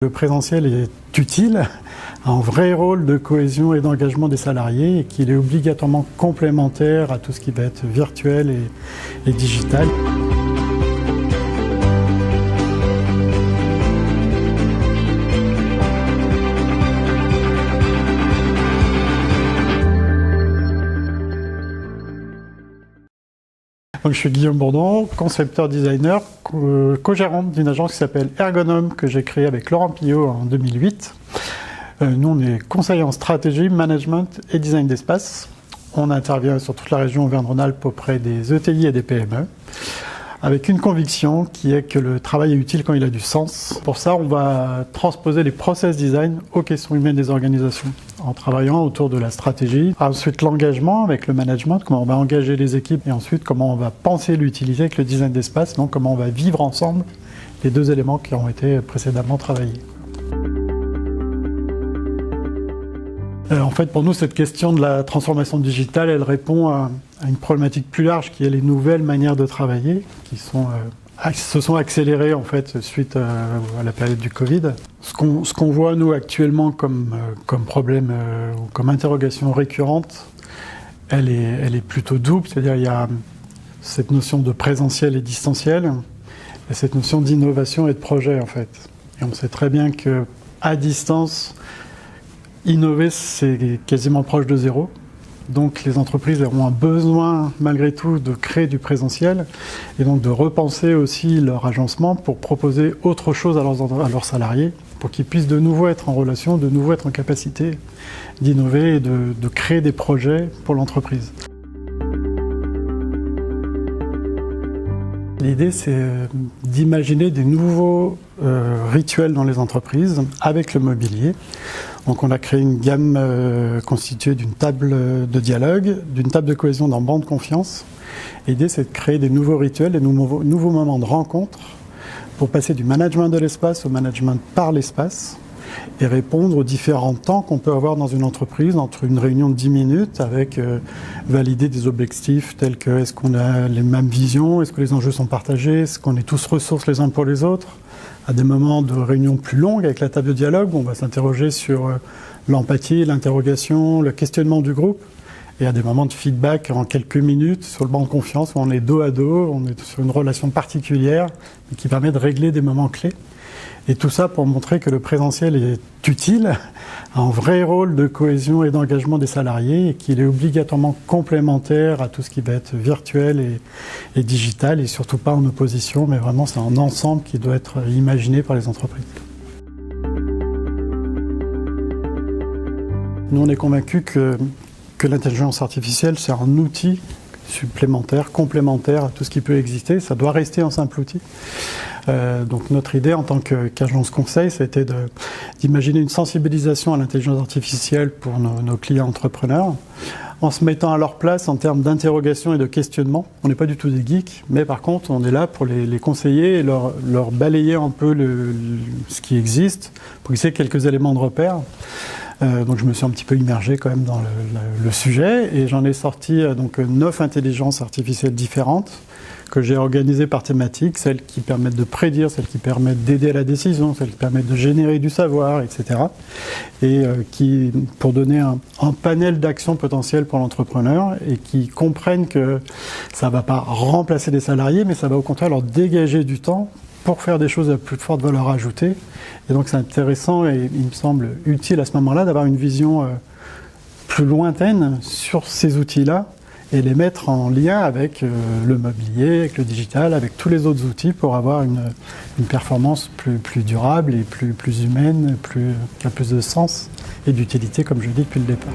Le présentiel est utile, a un vrai rôle de cohésion et d'engagement des salariés et qu'il est obligatoirement complémentaire à tout ce qui va être virtuel et digital. Donc, je suis Guillaume Bourdon, concepteur designer, co-gérant d'une agence qui s'appelle Ergonome, que j'ai créée avec Laurent Pillot en 2008. Nous, on est conseiller en stratégie, management et design d'espace. On intervient sur toute la région Auvergne-Rhône-Alpes auprès des ETI et des PME, avec une conviction qui est que le travail est utile quand il a du sens. Pour ça, on va transposer les process design aux questions humaines des organisations, en travaillant autour de la stratégie. Ensuite, l'engagement avec le management, comment on va engager les équipes, et ensuite comment on va penser l'utiliser avec le design d'espace, donc comment on va vivre ensemble les deux éléments qui ont été précédemment travaillés. En fait, pour nous, cette question de la transformation digitale, elle répond à une problématique plus large qui est les nouvelles manières de travailler qui se sont accélérées en fait suite à la période du Covid. Ce qu'on voit nous actuellement comme problème ou comme interrogation récurrente, elle est plutôt double, c'est-à-dire il y a cette notion de présentiel et distanciel et cette notion d'innovation et de projet en fait. Et on sait très bien que à distance, innover, c'est quasiment proche de zéro. Donc les entreprises auront un besoin, malgré tout, de créer du présentiel et donc de repenser aussi leur agencement pour proposer autre chose à leurs salariés, pour qu'ils puissent de nouveau être en relation, de nouveau être en capacité d'innover et de créer des projets pour l'entreprise. L'idée, c'est d'imaginer des nouveaux rituels dans les entreprises avec le mobilier. Donc on a créé une gamme constituée d'une table de dialogue, d'une table de cohésion dans banc de confiance. L'idée, c'est de créer des nouveaux rituels, des nouveaux moments de rencontre pour passer du management de l'espace au management par l'espace et répondre aux différents temps qu'on peut avoir dans une entreprise entre une réunion de 10 minutes avec valider des objectifs tels que est-ce qu'on a les mêmes visions, est-ce que les enjeux sont partagés, est-ce qu'on est tous ressources les uns pour les autres, à des moments de réunion plus longues avec la table de dialogue où on va s'interroger sur l'empathie, l'interrogation, le questionnement du groupe, et à des moments de feedback en quelques minutes sur le banc de confiance où on est dos à dos, on est sur une relation particulière qui permet de régler des moments clés. Et tout ça pour montrer que le présentiel est utile, a un vrai rôle de cohésion et d'engagement des salariés et qu'il est obligatoirement complémentaire à tout ce qui va être virtuel et digital et surtout pas en opposition, mais vraiment c'est un ensemble qui doit être imaginé par les entreprises. Nous on est convaincus que l'intelligence artificielle c'est un outil supplémentaire, complémentaire à tout ce qui peut exister. Ça doit rester un simple outil. Donc notre idée en tant qu'agence conseil, c'était d'imaginer une sensibilisation à l'intelligence artificielle pour nos clients entrepreneurs, en se mettant à leur place en termes d'interrogation et de questionnement. On n'est pas du tout des geeks, mais par contre on est là pour les conseiller et leur balayer un peu ce qui existe, pour qu'ils aient quelques éléments de repère. Donc je me suis un petit peu immergé quand même dans le sujet et j'en ai sorti donc 9 intelligences artificielles différentes que j'ai organisées par thématique, celles qui permettent de prédire, celles qui permettent d'aider à la décision, celles qui permettent de générer du savoir, etc. Et pour donner un panel d'actions potentielles pour l'entrepreneur et qui comprennent que ça ne va pas remplacer les salariés, mais ça va au contraire leur dégager du temps pour faire des choses à plus forte valeur ajoutée. Et donc c'est intéressant et il me semble utile à ce moment-là d'avoir une vision plus lointaine sur ces outils-là et les mettre en lien avec le mobilier, avec le digital, avec tous les autres outils pour avoir une performance plus durable et plus humaine, qui a plus de sens et d'utilité, comme je l'ai dit depuis le départ.